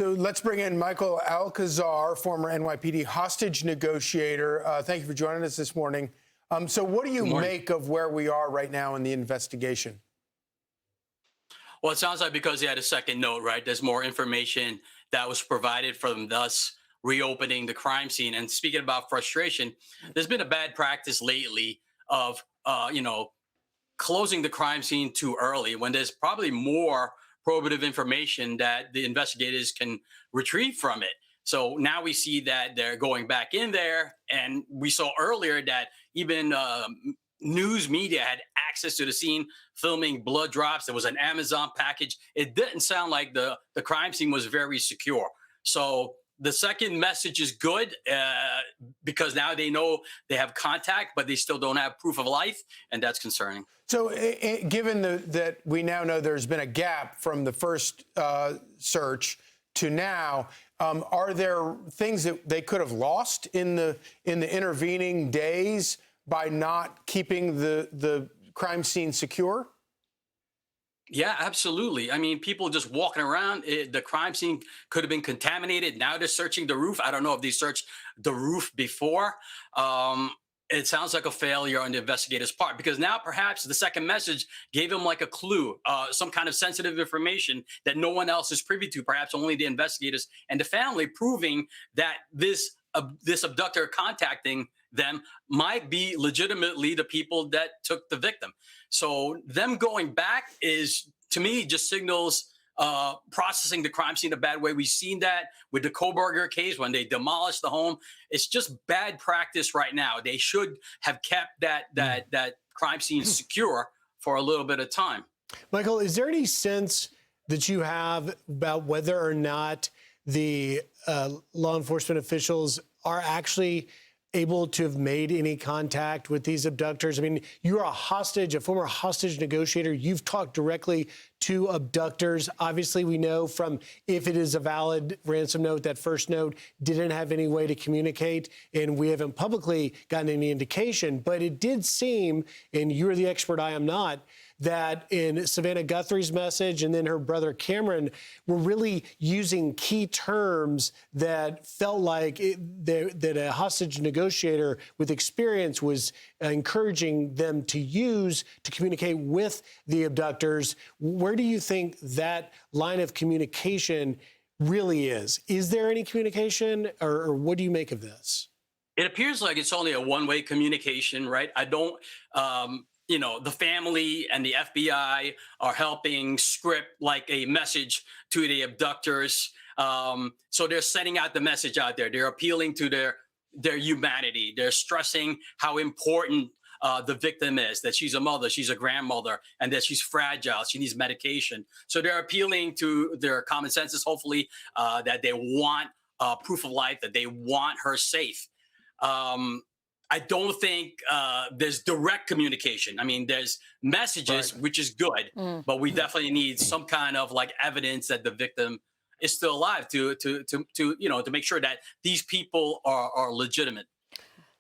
So let's bring in Michael Alcazar, former NYPD hostage negotiator. Thank you for joining us this morning. So what do you make of where we are right now in the investigation? Well, it sounds like because he had a second note, right? There's more information that was provided from thus reopening the crime scene. And speaking about frustration, there's been a bad practice lately of, closing the crime scene too early when there's probably more probative information that the investigators can retrieve from it. So now we see that they're going back in there, and we saw earlier that even news media had access to the scene, filming blood drops. There was an Amazon package. It didn't sound like the crime scene was very secure. So the second message is good because now they know they have contact, but they still don't have proof of life, and that's concerning. So given that we now know there's been a gap from the first search to now, are there things that they could have lost in the intervening days by not keeping the crime scene secure? Yeah, absolutely. I mean, people just walking around, the crime scene could have been contaminated. Now they're searching the roof. I don't know if they searched the roof before. It sounds like a failure on the investigators' part, because now perhaps the second message gave them like a clue, some kind of sensitive information that no one else is privy to, perhaps only the investigators and the family, proving that this abductor contacting them might be legitimately the people that took the victim. So them going back is, to me, just signals processing the crime scene a bad way. We've seen that with the Koberger case when they demolished the home. It's just bad practice right now. They should have kept that crime scene secure for a little bit of time. Michael, is there any sense that you have about whether or not the law enforcement officials are actually able to have made any contact with these abductors? I mean, you're a former hostage negotiator. You've talked directly to abductors. Obviously, we know from if it is a valid ransom note, that first note didn't have any way to communicate, and we haven't publicly gotten any indication. But it did seem, and you're the expert, I am not, that in Savannah Guthrie's message and then her brother Cameron were really using key terms that felt like that a hostage negotiator with experience was encouraging them to use to communicate with the abductors. Where do you think that line of communication really is? Is there any communication, or what do you make of this? It appears like it's only a one-way communication, right? I don't, the family and the FBI are helping script like a message to the abductors. So they're sending out the message out there. They're appealing to their humanity. They're stressing how important the victim is, that she's a mother, she's a grandmother, and that she's fragile, she needs medication. So they're appealing to their common senses, hopefully, that they want proof of life, that they want her safe. I don't think there's direct communication. I mean, there's messages, right, which is good, but we definitely need some kind of like evidence that the victim is still alive to make sure that these people are legitimate.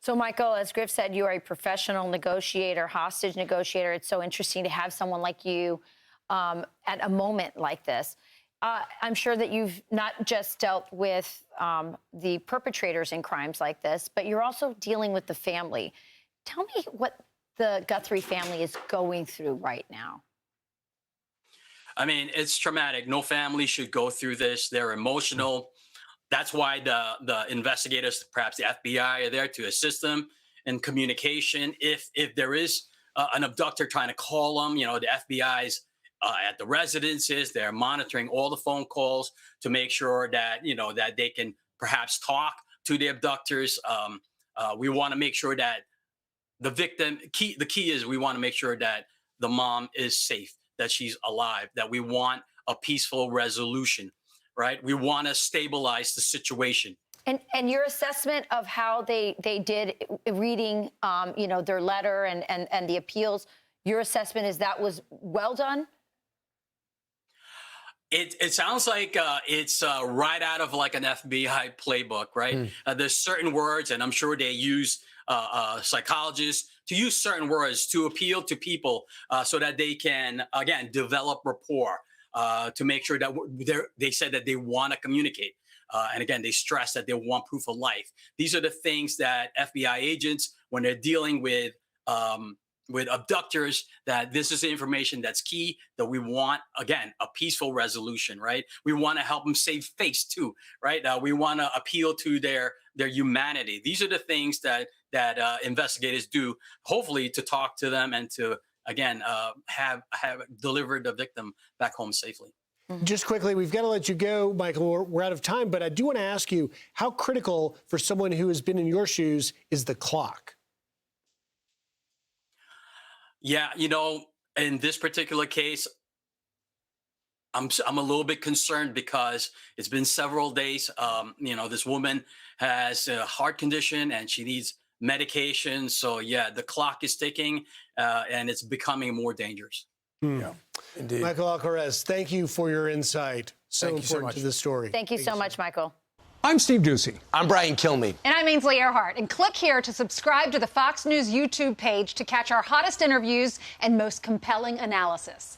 So, Michael, as Griff said, you are a professional negotiator, hostage negotiator. It's so interesting to have someone like you at a moment like this. I'm sure that you've not just dealt with the perpetrators in crimes like this, but you're also dealing with the family. Tell me what the Guthrie family is going through right now. I mean, it's traumatic. No family should go through this. They're emotional. That's why the investigators, perhaps the FBI, are there to assist them in communication. If there is an abductor trying to call them, the FBI's at the residences, they're monitoring all the phone calls to make sure that that they can perhaps talk to the abductors. We want to make sure that the victim, the key is we want to make sure that the mom is safe, that she's alive, that we want a peaceful resolution, right? We want to stabilize the situation. And your assessment of how they did reading, their letter and the appeals, your assessment is that was well done? It sounds like it's right out of like an FBI playbook, right? There's certain words, and I'm sure they use psychologists to use certain words to appeal to people so that they can, again, develop rapport. to make sure that they said that they want to communicate. And again, they stress that they want proof of life. These are the things that FBI agents, when they're dealing with abductors, that this is the information that's key, that we want, again, a peaceful resolution, right? We want to help them save face too, right? We want to appeal to their humanity. These are the things that investigators do, hopefully to talk to them and to, again, have delivered the victim back home safely. Just quickly, we've got to let you go, Michael. We're out of time, but I do want to ask you, how critical for someone who has been in your shoes is the clock? Yeah, in this particular case, I'm a little bit concerned because it's been several days. This woman has a heart condition and she needs medication. So yeah, the clock is ticking, and it's becoming more dangerous. Yeah, indeed. Michael Alcaraz, thank you for your insight. Thank you so important much. to the story. Thank you so much, Michael. I'm Steve Ducey. I'm Brian Kilmeade. And I'm Ainsley Earhart. And click here to subscribe to the Fox News YouTube page to catch our hottest interviews and most compelling analysis.